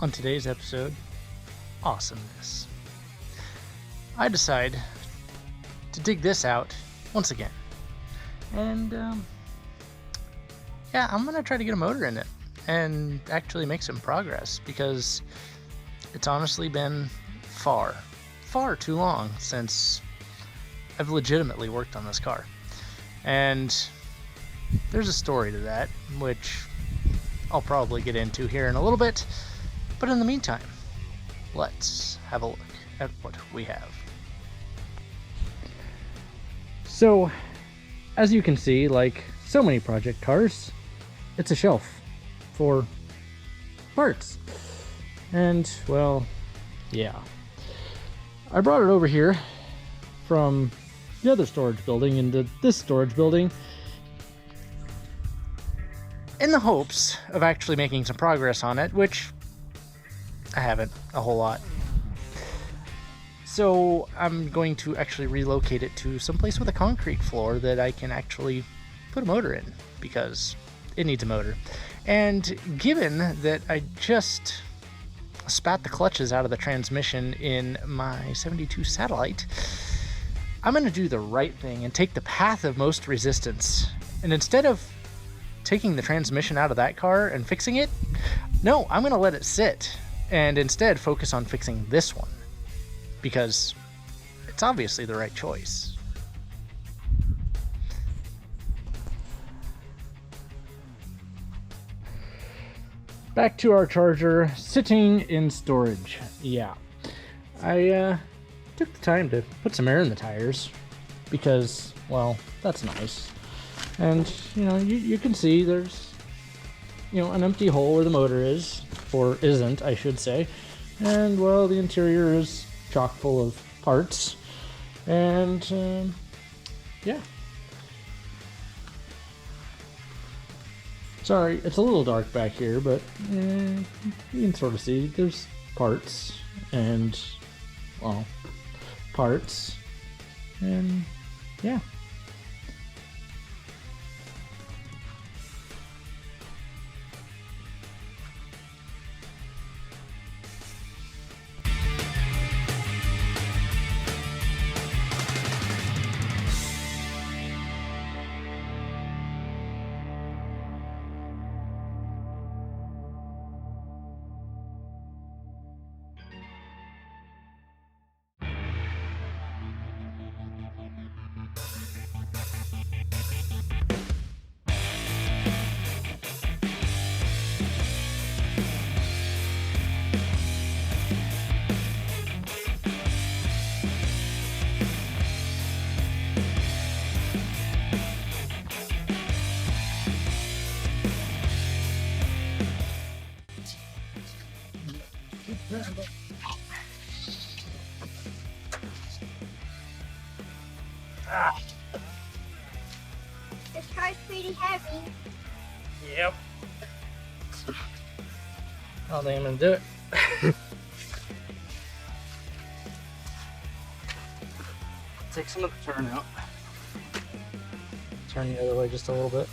On today's episode, awesomeness. I decide to dig this out once again. And, yeah, I'm going to try to get a motor in it and actually make some progress because it's honestly been far too long since I've legitimately worked on this car. And there's a story to that, which I'll probably get into here in a little bit. But in the meantime, let's have a look at what we have. So, as you can see, like so many project cars, it's a shelf for parts. And, well, yeah. I brought it over here from the other storage building into this storage building in the hopes of actually making some progress on it, which I haven't a whole lot. So I'm going to actually relocate it to someplace with a concrete floor that I can actually put a motor in, because it needs a motor. And given that I just spat the clutches out of the transmission in my 72 Satellite, I'm going to do the right thing and take the path of most resistance. And instead of taking the transmission out of that car and fixing it, no, I'm going to let it sit and instead focus on fixing this one, because it's obviously the right choice. Back to our Charger sitting in storage. Yeah, I took the time to put some air in the tires because, well, that's nice. And, you can see there's, an empty hole where the motor is, or isn't, I should say. And, well, the interior is chock full of parts. And, yeah. Sorry, it's a little dark back here, but you can sort of see there's parts. And, well, parts. And, yeah. This car's pretty heavy. Yep. I'll name and do it. Take some of the turn out. Turn the other way just a little bit.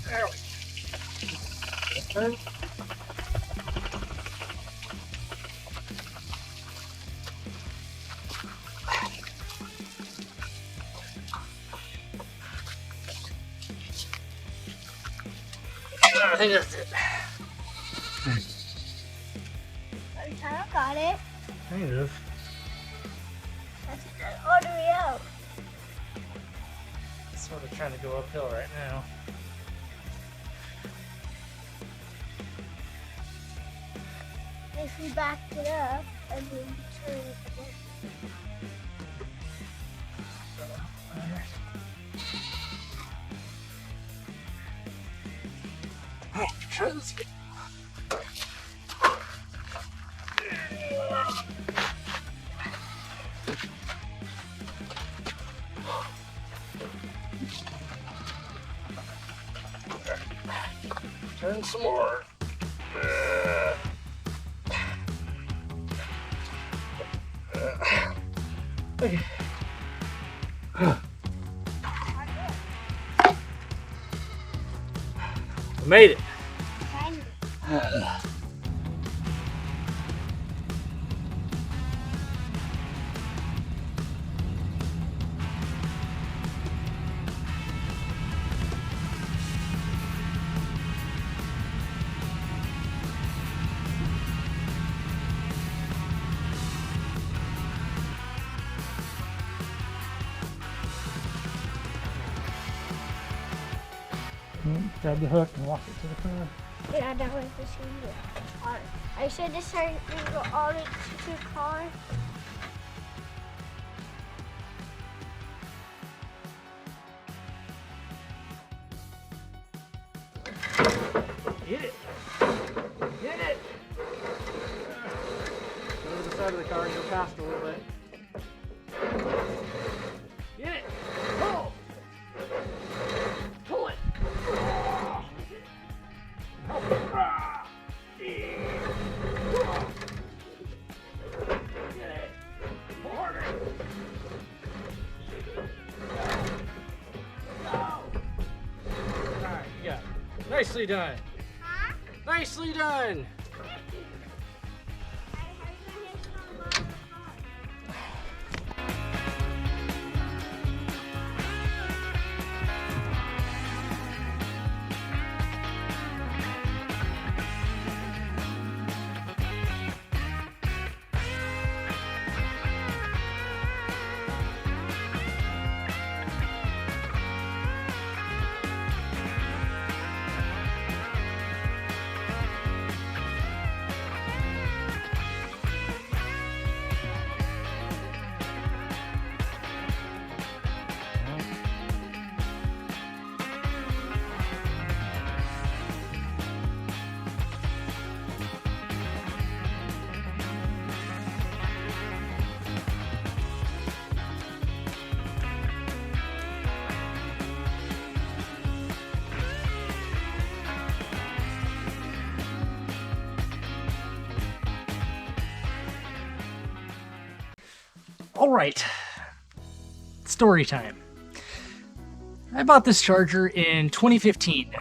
There we go. Turn. I think that's it. I kind of got it. Kind of. That's all the way out. Sort of trying to go uphill right now. If we backed it up and then turn it again. Turn some more. Okay. I made it. Grab the hook and walk it to the car. Yeah, that was the same. I said this time we go all the way to the car. Get it! Get it! Go to the side of the car and go past a little bit. Get it! Pull! Pull it! Help it! Get it! Pull harder! Alright, yeah. Nicely done! Huh? Nicely done! All right, story time. I bought this charger in 2015.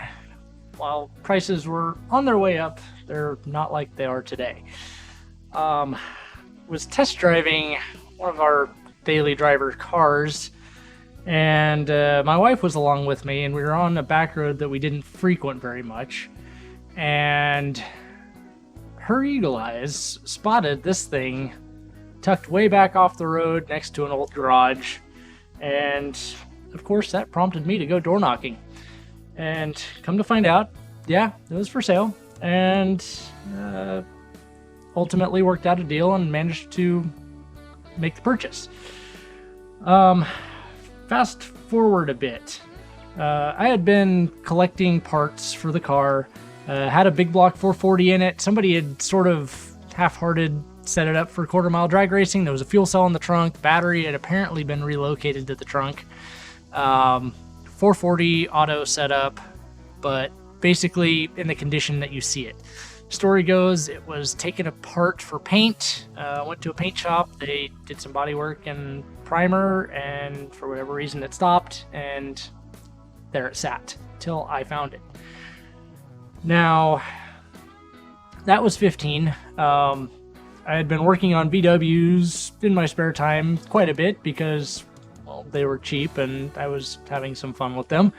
While prices were on their way up, they're not like they are today. Was test driving one of our daily driver cars, and my wife was along with me, and we were on a back road that we didn't frequent very much, and her eagle eyes spotted this thing tucked way back off the road next to an old garage, and of course that prompted me to go door knocking. And come to find out, yeah, it was for sale, and ultimately worked out a deal and managed to make the purchase. Fast forward a bit. I had been collecting parts for the car, had a big block 440 in it. Somebody had sort of half-hearted set it up for quarter-mile drag racing. There was a fuel cell in the trunk. Battery had apparently been relocated to the trunk. 440 auto setup, but basically in the condition that you see it. Story goes, it was taken apart for paint. Went to a paint shop. They did some body work and primer, and for whatever reason it stopped, and there it sat till I found it. Now, that was 15. I had been working on VWs in my spare time quite a bit because, well, they were cheap and I was having some fun with them.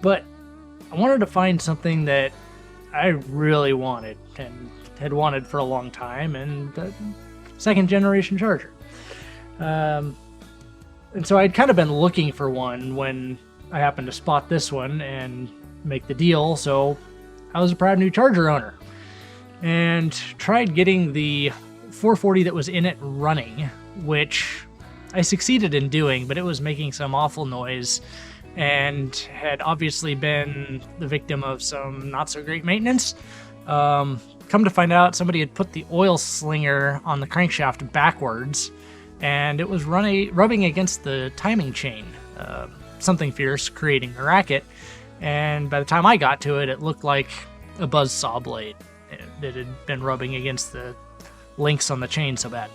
But I wanted to find something that I really wanted and had wanted for a long time, and a second generation charger. And so I'd kind of been looking for one when I happened to spot this one and make the deal. So I was a proud new charger owner and tried getting the 440 that was in it running, which I succeeded in doing, but it was making some awful noise and had obviously been the victim of some not so great maintenance. Come to find out, somebody had put the oil slinger on the crankshaft backwards, and it was rubbing against the timing chain, something fierce, creating a racket. And by the time I got to it, it looked like a buzzsaw blade that had been rubbing against the links on the chain so bad.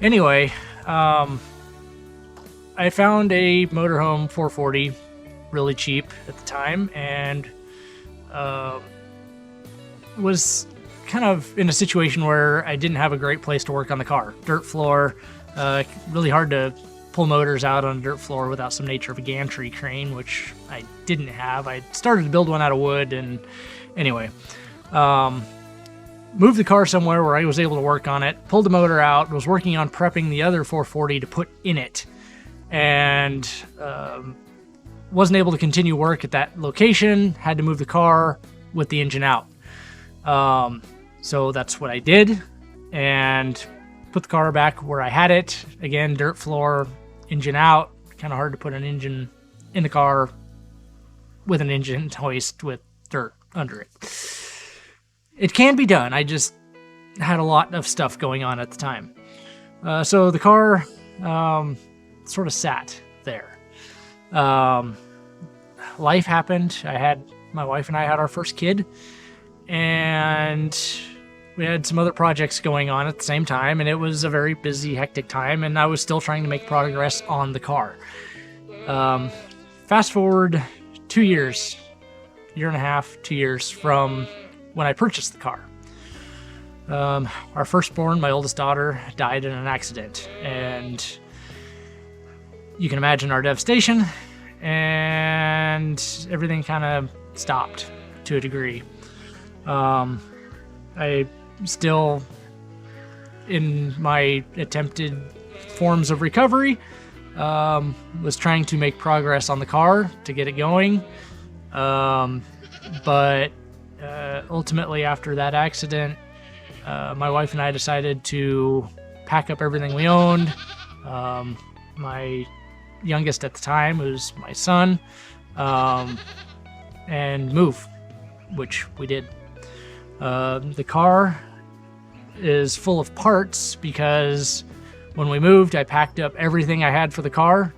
Anyway, I found a motorhome 440 really cheap at the time, and was kind of in a situation where I didn't have a great place to work on the car. Dirt floor, really hard to pull motors out on a dirt floor without some nature of a gantry crane, which I didn't have. I started to build one out of wood, and anyway, moved the car somewhere where I was able to work on it, pulled the motor out, was working on prepping the other 440 to put in it, and wasn't able to continue work at that location, had to move the car with the engine out. So that's what I did, and put the car back where I had it. Again, dirt floor, engine out. Kind of hard to put an engine in the car with an engine hoist with dirt under it. It can be done. I just had a lot of stuff going on at the time. So the car sort of sat there. Life happened. My wife and I had our first kid, and we had some other projects going on at the same time, and it was a very busy, hectic time, and I was still trying to make progress on the car. Fast forward 2 years, year and a half, 2 years from when I purchased the car. Our firstborn, my oldest daughter, died in an accident, and you can imagine our devastation, and everything kind of stopped to a degree. I still, in my attempted forms of recovery, was trying to make progress on the car to get it going. But ultimately, after that accident, my wife and I decided to pack up everything we owned. My youngest at the time was my son, and move, which we did. The car is full of parts because when we moved, I packed up everything I had for the car,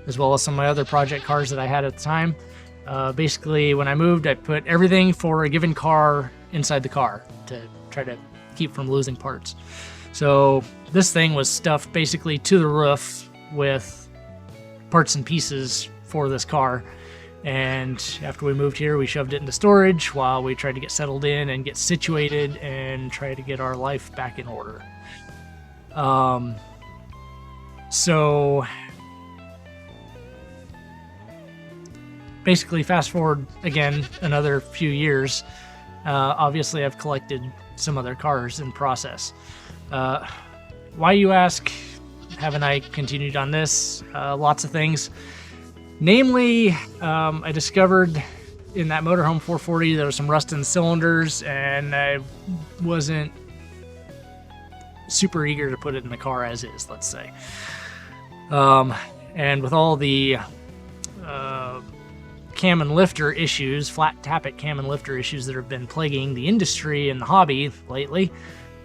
as well as some of my other project cars that I had at the time. Basically, when I moved, I put everything for a given car inside the car to try to keep from losing parts. So this thing was stuffed basically to the roof with parts and pieces for this car. And after we moved here, we shoved it into storage while we tried to get settled in and get situated and try to get our life back in order. So basically, fast forward again another few years. Obviously, I've collected some other cars in process. Why, you ask? Haven't I continued on this? Lots of things. Namely, I discovered in that motorhome 440 there was some rust in cylinders, and I wasn't super eager to put it in the car as is, let's say. And with all the cam and lifter issues, flat tappet cam and lifter issues that have been plaguing the industry and the hobby lately,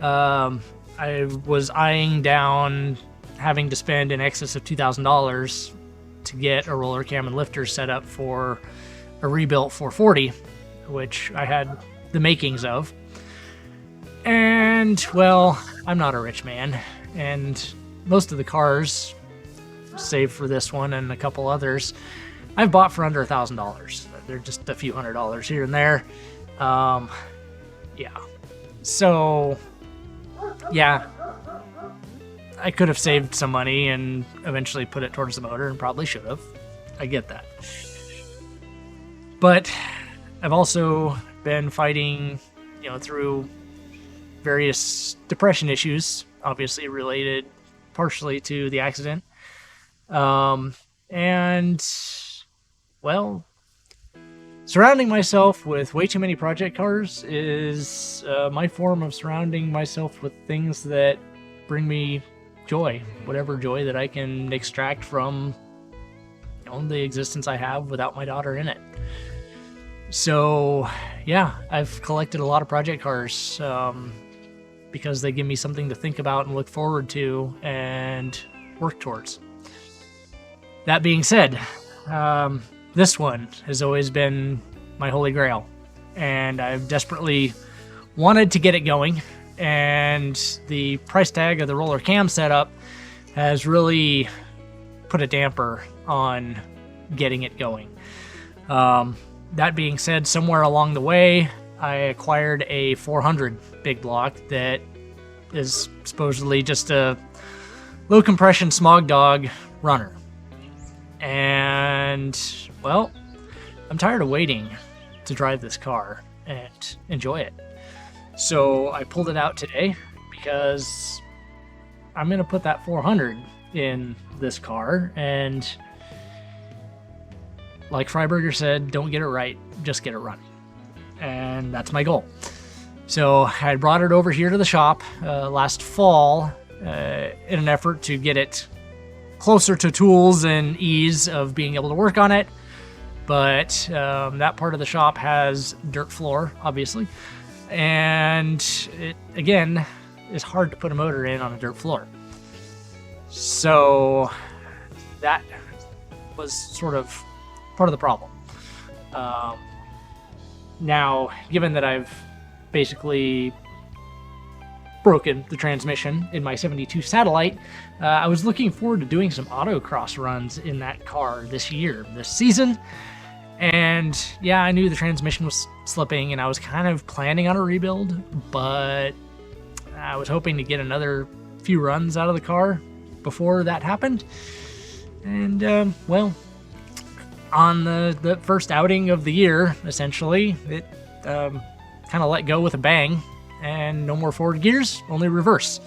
I was eyeing down having to spend in excess of $2,000 to get a roller cam and lifter set up for a rebuilt 440, which I had the makings of. And, well, I'm not a rich man, and most of the cars, save for this one and a couple others, I've bought for under $1,000. They're just a few $100s here and there. Yeah. So, yeah, I could have saved some money and eventually put it towards the motor, and probably should have. I get that. But I've also been fighting, through various depression issues, obviously related partially to the accident. And, well, surrounding myself with way too many project cars is my form of surrounding myself with things that bring me joy, whatever joy that I can extract from the existence I have without my daughter in it. So, yeah, I've collected a lot of project cars because they give me something to think about and look forward to and work towards. That being said, this one has always been my holy grail, and I've desperately wanted to get it going, and the price tag of the roller cam setup has really put a damper on getting it going. That being said, somewhere along the way, I acquired a 400 big block that is supposedly just a low compression smog dog runner. And, well, I'm tired of waiting to drive this car and enjoy it. So I pulled it out today because I'm going to put that 400 in this car, and like Freiberger said, don't get it right, just get it running. And that's my goal. So I brought it over here to the shop last fall in an effort to get it closer to tools and ease of being able to work on it. But that part of the shop has dirt floor, obviously. And it, again, is hard to put a motor in on a dirt floor. So that was sort of part of the problem. Now, given that I've basically broken the transmission in my 72 Satellite, I was looking forward to doing some autocross runs in that car this season. And yeah, I knew the transmission was slipping and I was kind of planning on a rebuild, but I was hoping to get another few runs out of the car before that happened. And well, on the first outing of the year, essentially, it kind of let go with a bang, and no more forward gears, only reverse.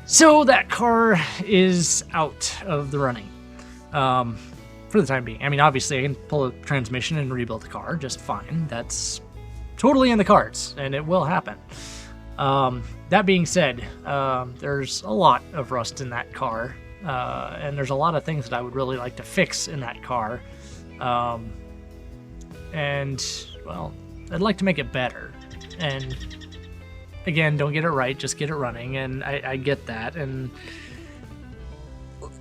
So that car is out of the running for the time being. I mean, obviously I can pull a transmission and rebuild the car just fine. That's totally in the cards, and it will happen. That being said, there's a lot of rust in that car, and there's a lot of things that I would really like to fix in that car. And, well, I'd like to make it better. And again, don't get it right, just get it running. And I get that. And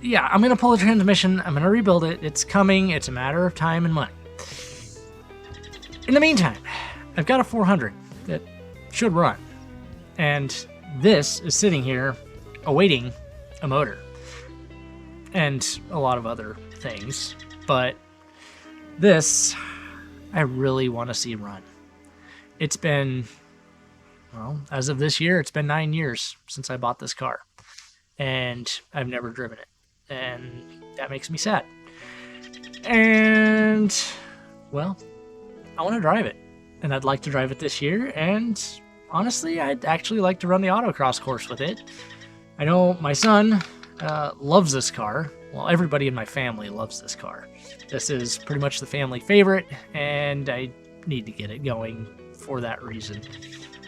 yeah, I'm going to pull the transmission. I'm going to rebuild it. It's coming. It's a matter of time and money. In the meantime, I've got a 400 that should run. And this is sitting here awaiting a motor and a lot of other things. But this, I really want to see run. It's been, well, as of this year, it's been 9 years since I bought this car. And I've never driven it. And that makes me sad. And, well, I want to drive it. And I'd like to drive it this year. And honestly, I'd actually like to run the autocross course with it. I know my son loves this car. Well, everybody in my family loves this car. This is pretty much the family favorite, and I need to get it going for that reason.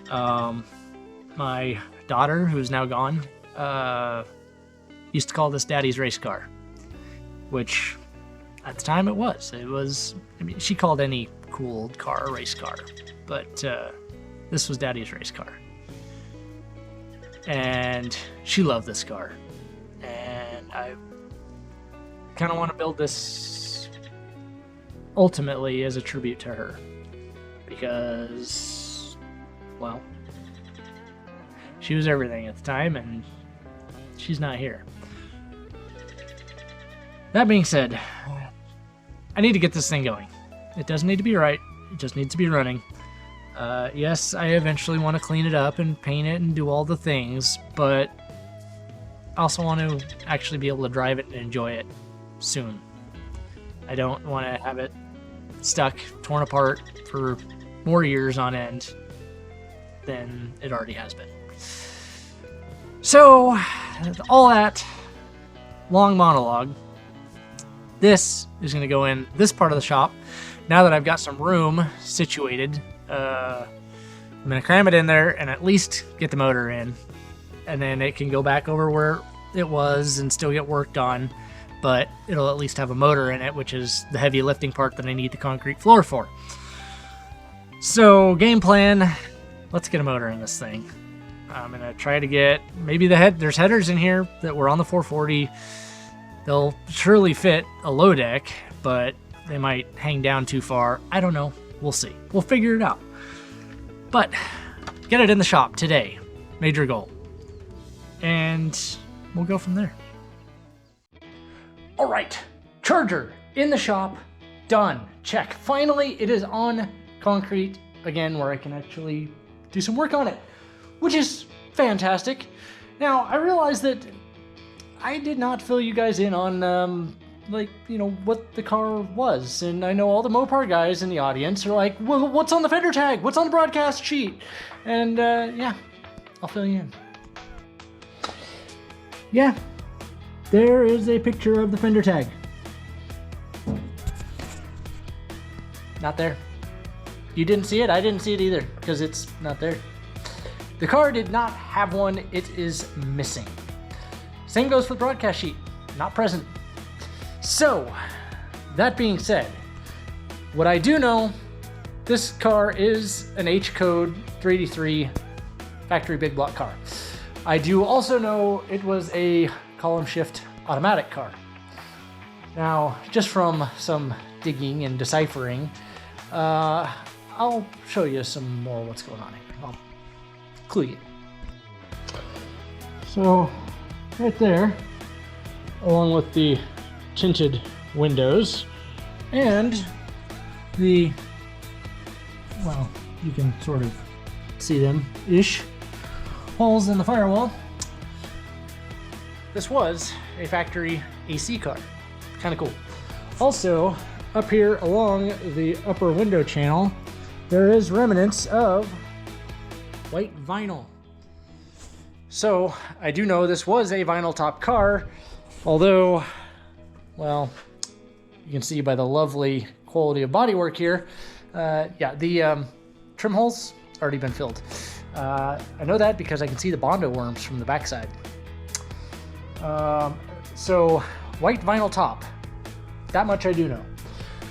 My daughter, who's now gone, used to call this Daddy's race car, which at the time it was. I mean, she called any cool old car a race car, but this was Daddy's race car. And she loved this car. And I kind of want to build this ultimately as a tribute to her. Because, well, she was everything at the time, and she's not here. That being said, I need to get this thing going. It doesn't need to be right. It just needs to be running. Yes, I eventually want to clean it up and paint it and do all the things, but I also want to actually be able to drive it and enjoy it soon. I don't want to have it stuck, torn apart for more years on end than it already has been. So, all that long monologue, this is going to go in this part of the shop. Now that I've got some room situated, I'm going to cram it in there and at least get the motor in. And then it can go back over where it was and still get worked on. But it'll at least have a motor in it, which is the heavy lifting part that I need the concrete floor for. So, game plan, let's get a motor in this thing. I'm going to try to get, maybe there's headers in here that were on the 440. They'll surely fit a low deck, but they might hang down too far. I don't know. We'll see. We'll figure it out. But get it in the shop today. Major goal. And we'll go from there. All right, charger in the shop, done, check. Finally, it is on concrete again where I can actually do some work on it, which is fantastic. Now, I realize that I did not fill you guys in on, what the car was. And I know all the Mopar guys in the audience are like, well, what's on the fender tag? What's on the broadcast sheet? And, yeah, I'll fill you in. Yeah, there is a picture of the fender tag. Not there. You didn't see it? I didn't see it either, because it's not there. The car did not have one. It is missing. Same goes for the broadcast sheet. Not present. So, that being said, what I do know, this car is an H-code 383 factory big block car. I do also know it was a column shift automatic car. Now, just from some digging and deciphering, I'll show you some more what's going on here. I'll clue you. So, right there, along with the tinted windows and the, well, you can sort of see them-ish, holes in the firewall. This was a factory AC car. Kind of cool. Also, up here along the upper window channel, there is remnants of white vinyl. So, I do know this was a vinyl top car, although, well, you can see by the lovely quality of bodywork here, the trim holes already been filled. I know that because I can see the Bondo worms from the backside. So, white vinyl top. That much I do know.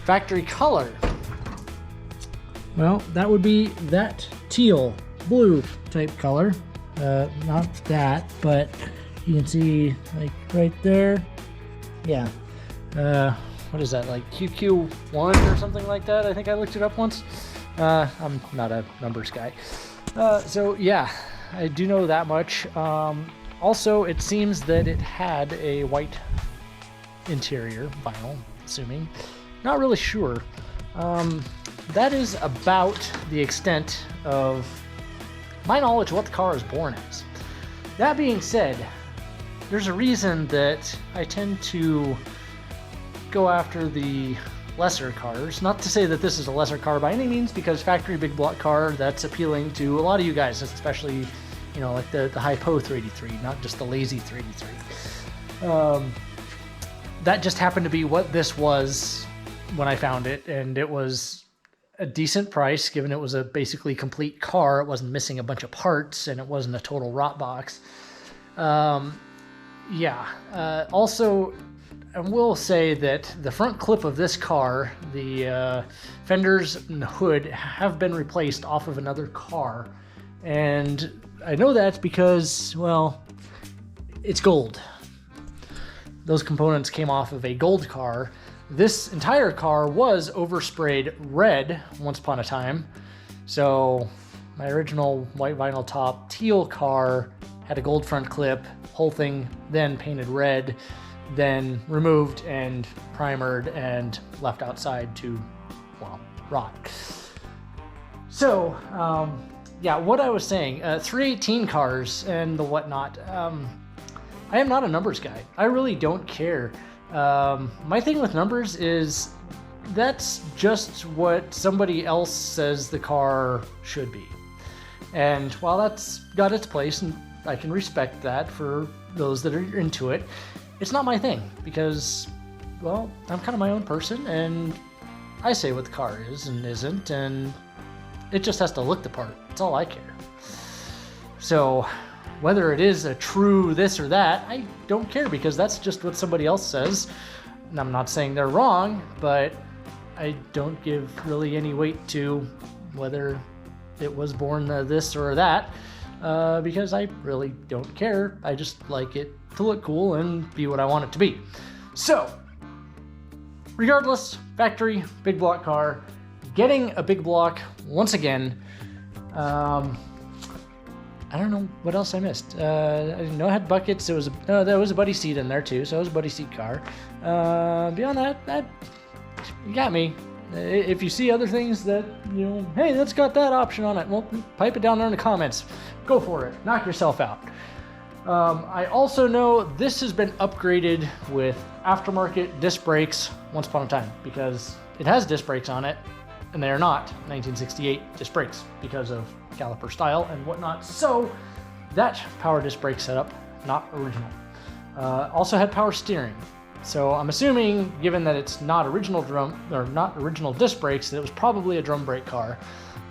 Factory color. Well, that would be that teal blue type color. Not that, but you can see like right there. Yeah. What is that, like QQ1 or something like that? I think I looked it up once. I'm not a numbers guy. So yeah, I do know that much. Also, it seems that it had a white interior, vinyl, assuming. Not really sure. That is about the extent of my knowledge of what the car is born as. That being said, there's a reason that I tend to go after the lesser cars. Not to say that this is a lesser car by any means, because factory big block car, that's appealing to a lot of you guys, especially, you know, like the Hypo 383, not just the lazy 383. That just happened to be what this was when I found it, and it was a decent price, given it was a basically complete car. It wasn't missing a bunch of parts, and it wasn't a total rot box. Also, I will say that the front clip of this car, the fenders and the hood, have been replaced off of another car. And I know that because, well, it's gold. Those components came off of a gold car. This entire car was oversprayed red once upon a time. So my original white vinyl top teal car had a gold front clip, whole thing then painted red, then removed and primered and left outside to, well, rot. So, what I was saying, 318 cars and the whatnot, I am not a numbers guy. I really don't care. My thing with numbers is that's just what somebody else says the car should be. And while that's got its place, and I can respect that for those that are into it, it's not my thing because, well, I'm kind of my own person and I say what the car is and isn't, and it just has to look the part. That's all I care. So whether it is a true this or that, I don't care because that's just what somebody else says. And I'm not saying they're wrong, but I don't give really any weight to whether it was born this or that, because I really don't care. I just like it to look cool and be what I want it to be. So, regardless, factory, big block car, getting a big block once again. I don't know what else I missed. I know I had buckets. There was a buddy seat in there too, so it was a buddy seat car. Beyond that, you got me. If you see other things that, hey, that's got that option on it, well, pipe it down there in the comments. Go for it. Knock yourself out. I also know this has been upgraded with aftermarket disc brakes once upon a time, because it has disc brakes on it, and they are not 1968 disc brakes because of caliper style and whatnot. So that power disc brake setup, not original. Also had power steering. So I'm assuming, given that it's not original disc brakes, that it was probably a drum brake car.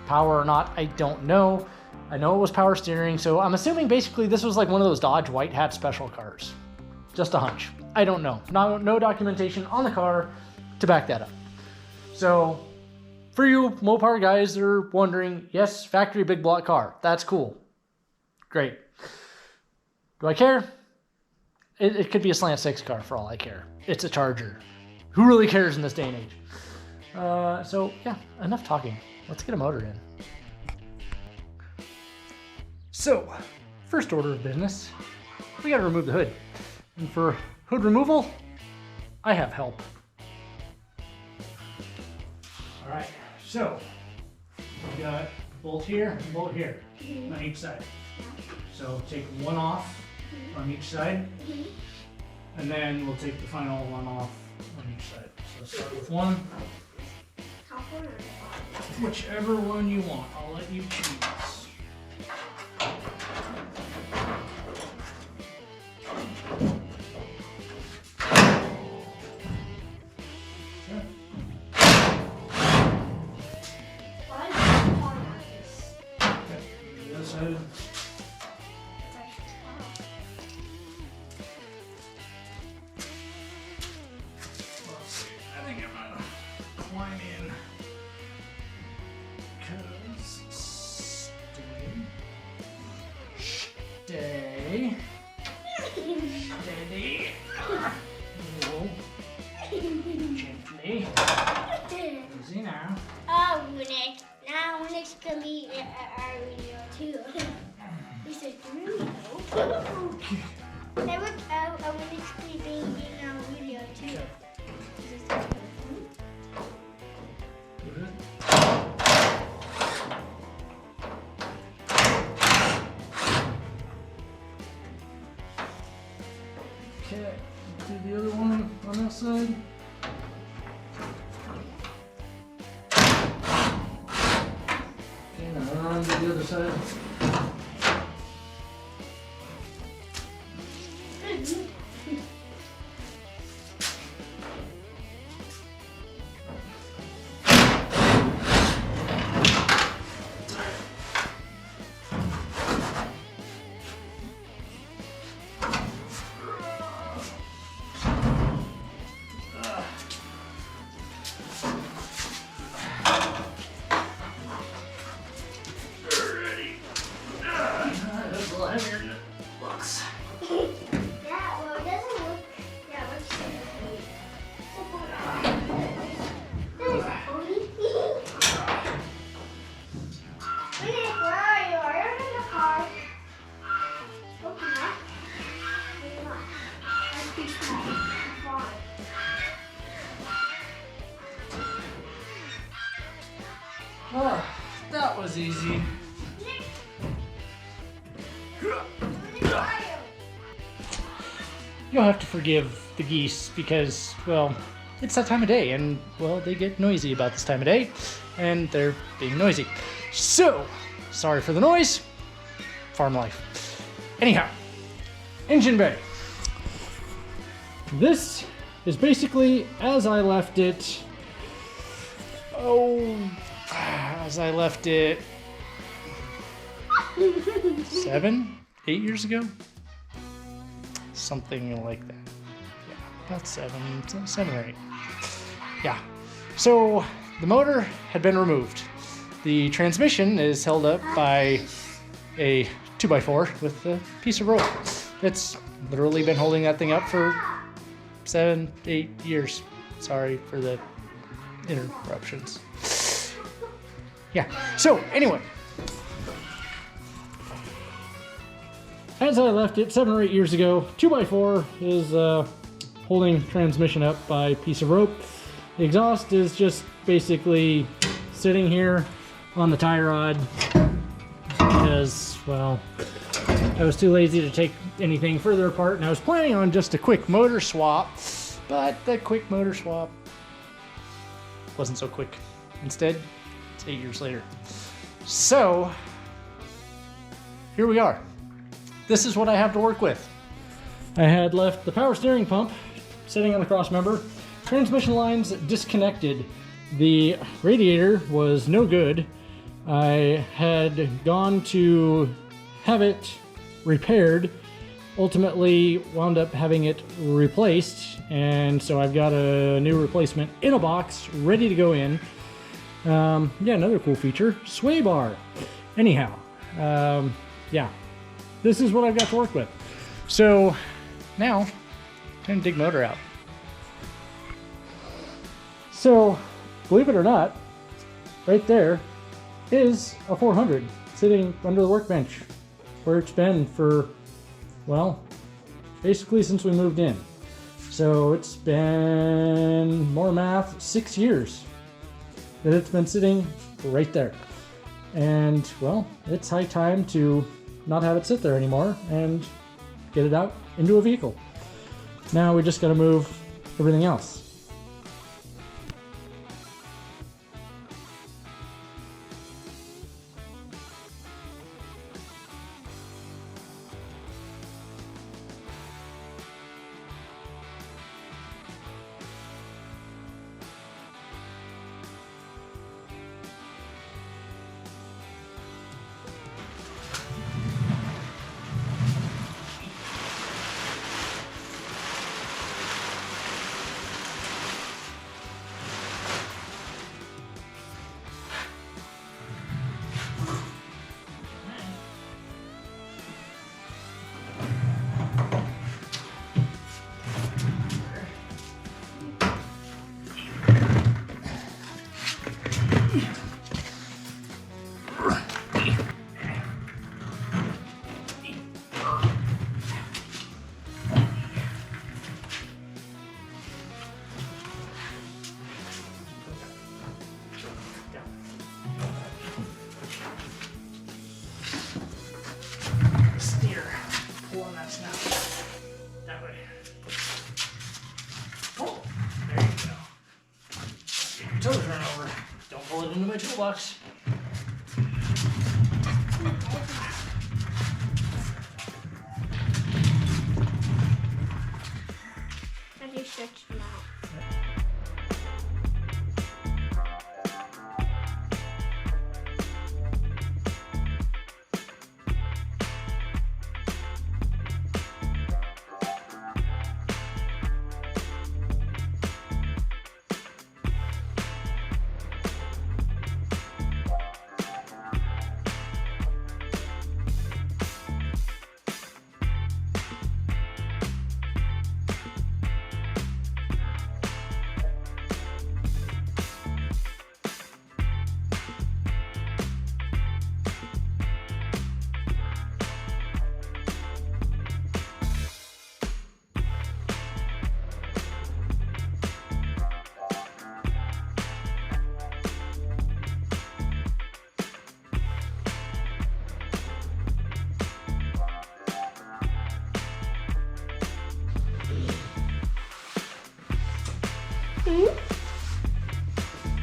Power or not, I don't know. I know it was power steering, so I'm assuming basically this was like one of those Dodge White Hat special cars. Just a hunch. I don't know. No documentation on the car to back that up. So for you Mopar guys that are wondering, yes, factory big block car. That's cool. Great. Do I care? It could be a slant six car for all I care. It's a Charger. Who really cares in this day and age? So yeah, enough talking. Let's get a motor in. So, first order of business, we gotta remove the hood. And for hood removal, I have help. All right, so we got a bolt here and a bolt here on each side. So take one off on each side, and then we'll take the final one off on each side. So let's start with one. Whichever one you want, I'll let you choose. Stay. Steady. Whoa. Gently. Easy now. Oh, now Nick's gonna be our video too. He said, video? They would, when Nick's being in our video too. Okay, do the other one on that side. Okay, now on to the other side. Oh, that was easy. You'll have to forgive the geese because, well, it's that time of day and, well, they get noisy about this time of day and they're being noisy. So, sorry for the noise. Farm life. Anyhow, engine bay. This is basically as I left it. As I left it 7, 8 years ago? Something like that. Yeah, about 7 or 8. Yeah. So the motor had been removed. The transmission is held up by a 2x4 with a piece of rope. It's literally been holding that thing up for 7, 8 years. Sorry for the interruptions. Yeah, so anyway, as I left it 7 or 8 years ago, 2x4 is holding transmission up by a piece of rope. The exhaust is just basically sitting here on the tie rod because, well, I was too lazy to take anything further apart, and I was planning on just a quick motor swap, but the quick motor swap wasn't so quick. Instead, it's 8 years later. So, here we are. This is what I have to work with. I had left the power steering pump sitting on the cross member, transmission lines disconnected, the radiator was no good. I had gone to have it repaired, ultimately wound up having it replaced, and so I've got a new replacement in a box ready to go in. Yeah, another cool feature, sway bar. Anyhow, yeah, this is what I've got to work with. So now, time to dig motor out. So, believe it or not, right there is a 400 sitting under the workbench where it's been for, well, basically since we moved in. So it's been, more math, 6 years that it's been sitting right there. And, well, it's high time to not have it sit there anymore and get it out into a vehicle. Now we just got to move everything else. Into my toolbox. Have you stretched them out?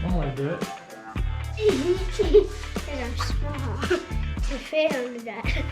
While I do it. And I'm small. I failed that.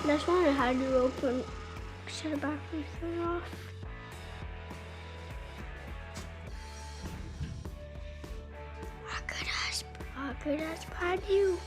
That's why I had to open, shut the bathroom thing off. I could ask Brad you.